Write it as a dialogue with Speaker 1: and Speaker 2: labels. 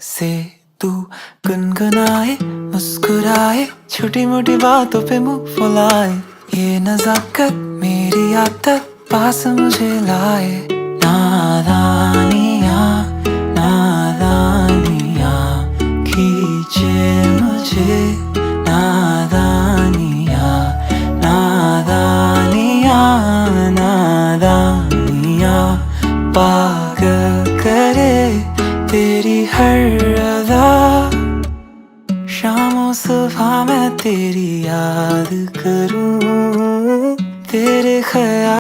Speaker 1: से तू गुनगुनाए, मुस्कुराए, छोटी मोटी बातों पे मुंह फुलाए। ये नजाकत मेरी आदत पास मुझे लाए। नादानियाँ नादानियाँ खींचे मुझे। नादानियाँ नादानियाँ नादानियाँ पागल करे तेरी हर अदा। शामों सुबह मैं तेरी याद करूं, तेरे ख्याल